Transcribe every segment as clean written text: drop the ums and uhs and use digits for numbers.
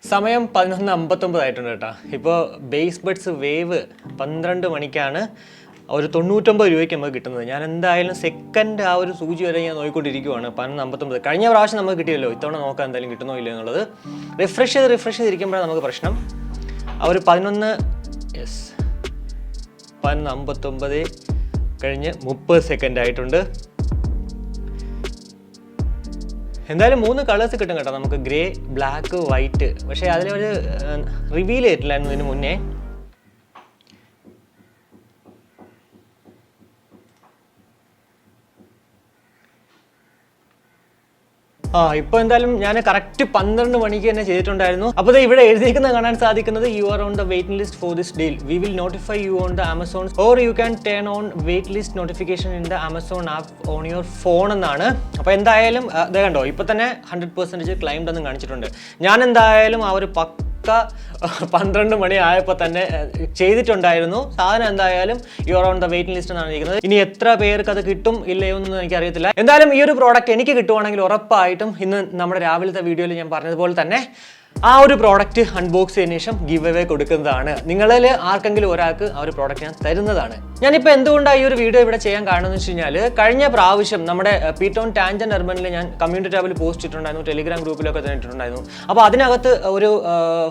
സമയം 11:59 ആയിട്ടുണ്ട് കേട്ടോ. ഇപ്പോൾ ബേസ്ബഡ്സ് വേവ് 12 മണിക്കാണ് ഒരു 99 രൂപയ്ക്ക് നമുക്ക് കിട്ടുന്നത്. ഞാൻ എന്തായാലും സെക്കൻഡ് ആ ഒരു സൂചി വരെ ഞാൻ നോക്കിക്കൊണ്ടിരിക്കുവാണ്. 11:59 കഴിഞ്ഞ പ്രാവശ്യം നമുക്ക് കിട്ടിയല്ലോ, ഇത്തവണ നോക്കാൻ എന്തായാലും കിട്ടുന്നോ ഇല്ലയോ എന്നുള്ളത്. റിഫ്രഷ് ചെയ്തിരിക്കുമ്പോഴാണ് നമുക്ക് പ്രശ്നം. ആ ഒരു 11:59 കഴിഞ്ഞ് 30 സെക്കൻഡ് ആയിട്ടുണ്ട്. എന്തായാലും 3 കളേഴ്സ് കിട്ടും കേട്ടോ നമുക്ക്, ഗ്രേ, ബ്ലാക്ക്, വൈറ്റ്. പക്ഷേ അതിലൊരു റിവീൽ ചെയ്തിട്ടില്ലായിരുന്നു ഇതിന് മുന്നേ. ഇപ്പോൾ എന്തായാലും ഞാൻ കറക്റ്റ് 12 മണിക്ക് തന്നെ ചെയ്തിട്ടുണ്ടായിരുന്നു. അപ്പോൾ ഇവിടെ എഴുതിയിരിക്കുന്നത് കാണാൻ സാധിക്കുന്നത്, you are on the waiting list for this deal. We will notify you on the Amazon or you can turn on wait list notification in the Amazon app on your phone എന്നാണ്. അപ്പോൾ എന്തായാലും അത് കണ്ടോ, ഇപ്പോൾ തന്നെ 100% climbed എന്ന് കാണിച്ചിട്ടുണ്ട്. ഞാൻ എന്തായാലും ആ ഒരു 12 മണി ആയപ്പോൾ തന്നെ ചെയ്തിട്ടുണ്ടായിരുന്നു. സാധനം എന്തായാലും U are on the waiting list എന്നാണ് ഇരിക്കുന്നത്. ഇനി എത്ര പേർക്ക് അത് കിട്ടും ഇല്ലയോ എന്നൊന്നും എനിക്കറിയത്തില്ല. എന്തായാലും ഈ ഒരു പ്രോഡക്റ്റ് എനിക്ക് കിട്ടുവാണെങ്കിൽ ഉറപ്പായിട്ടും ഇന്ന് നമ്മുടെ രാവിലത്തെ വീഡിയോയിൽ ഞാൻ പറഞ്ഞതുപോലെ തന്നെ ആ ഒരു പ്രോഡക്റ്റ് അൺബോക്സ് ചെയ്തതിനു ശേഷം ഗിവ് അവേ കൊടുക്കുന്നതാണ്. നിങ്ങളിൽ ആർക്കെങ്കിലും ഒരാൾക്ക് ആ ഒരു പ്രോഡക്റ്റ് ഞാൻ തരുന്നതാണ്. ഞാനിപ്പോൾ എന്തുകൊണ്ടാണ് ഈ ഒരു വീഡിയോ ഇവിടെ ചെയ്യാൻ കാരണം എന്ന് വെച്ച് കഴിഞ്ഞാൽ, കഴിഞ്ഞ പ്രാവശ്യം നമ്മുടെ Ptron Tangent Urbanൽ ഞാൻ കമ്മ്യൂണിറ്റി ടാബിൽ പോസ്റ്റ് ഇട്ടിട്ടുണ്ടായിരുന്നു, ടെലിഗ്രാം ഗ്രൂപ്പിലൊക്കെ തന്നെ ഇട്ടിട്ടുണ്ടായിരുന്നു. അപ്പോൾ അതിനകത്ത് ഒരു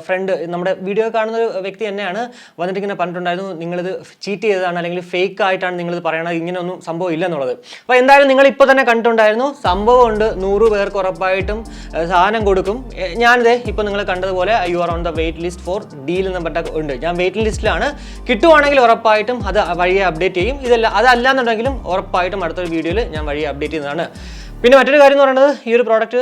ഫ്രണ്ട്, നമ്മുടെ വീഡിയോ കാണുന്ന ഒരു വ്യക്തി തന്നെയാണ് വന്നിട്ട് ഇങ്ങനെ പറഞ്ഞിട്ടുണ്ടായിരുന്നു, നിങ്ങളിത് ചീറ്റ് ചെയ്തതാണ് അല്ലെങ്കിൽ ഫേക്ക് ആയിട്ടാണ് നിങ്ങളിത് പറയണത്, ഇങ്ങനെയൊന്നും സംഭവം ഇല്ലെന്നുള്ളത്. അപ്പോൾ എന്തായാലും നിങ്ങൾ ഇപ്പോൾ തന്നെ കണ്ടിട്ടുണ്ടായിരുന്നു, സംഭവമുണ്ട്. 100 പേർക്ക് ഉറപ്പായിട്ടും സാധനം കൊടുക്കും. ഞാനിത് ഇപ്പോൾ നിങ്ങൾ കണ്ടതുപോലെ you are on the wait list for deal എന്ന് പറഞ്ഞ ഉണ്ട്. ഞാൻ വെയിറ്റിംഗ് ലിസ്റ്റിലാണ്. കിട്ടുവാണെങ്കിൽ ഉറപ്പായിട്ടും അത് വഴിയെ അപ്ഡേറ്റ് ചെയ്യും. അതല്ലാന്നുണ്ടെങ്കിലും ഉറപ്പായിട്ടും അടുത്തൊരു വീഡിയോയിൽ ഞാൻ വഴിയെ അപ്ഡേറ്റ് ചെയ്യുന്നതാണ്. പിന്നെ മറ്റൊരു കാര്യം എന്ന് പറയുന്നത്, ഈ ഒരു പ്രോഡക്റ്റ്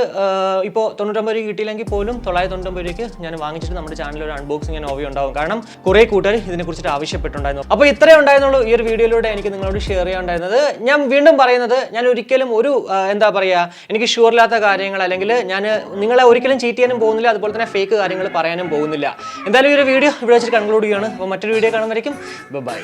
ഇപ്പോൾ 99 രൂപ കിട്ടിയില്ലെങ്കിൽ പോലും 999 രൂപയ്ക്ക് ഞാൻ വാങ്ങിച്ചിട്ട് നമ്മുടെ ചാനലിൽ ഒരു അൺബോക്സിംഗ് ഞാൻ ഓവി ഉണ്ടാവും. കാരണം കുറേ കൂട്ടുകാർ ഇതിനെക്കുറിച്ചിട്ട് ആവശ്യപ്പെട്ടുണ്ടായിരുന്നു. അപ്പോൾ ഇത്രയേ ഉണ്ടായിരുന്നുള്ളൂ ഈ ഒരു വീഡിയോയിലൂടെ എനിക്ക് നിങ്ങളോട് ഷെയർ ചെയ്യാനുണ്ടായിരുന്നത്. ഞാൻ വീണ്ടും പറയുന്നത്, ഞാൻ ഒരിക്കലും ഒരു എന്താ പറയുക, എനിക്ക് ഷുവറില്ലാത്ത കാര്യങ്ങൾ അല്ലെങ്കിൽ ഞാൻ നിങ്ങളെ ഒരിക്കലും ചീറ്റ് ചെയ്യാനും പോകുന്നില്ല, അതുപോലെ തന്നെ ഫേക്ക് കാര്യങ്ങൾ പറയാനും പോകുന്നില്ല. എന്തായാലും ഈ ഒരു വീഡിയോ ഇവിടെ വെച്ചിട്ട് കൺക്ലൂഡ് ചെയ്യുകയാണ്. അപ്പോൾ മറ്റൊരു വീഡിയോ കാണുമ്പോഴേക്കും ബൈ.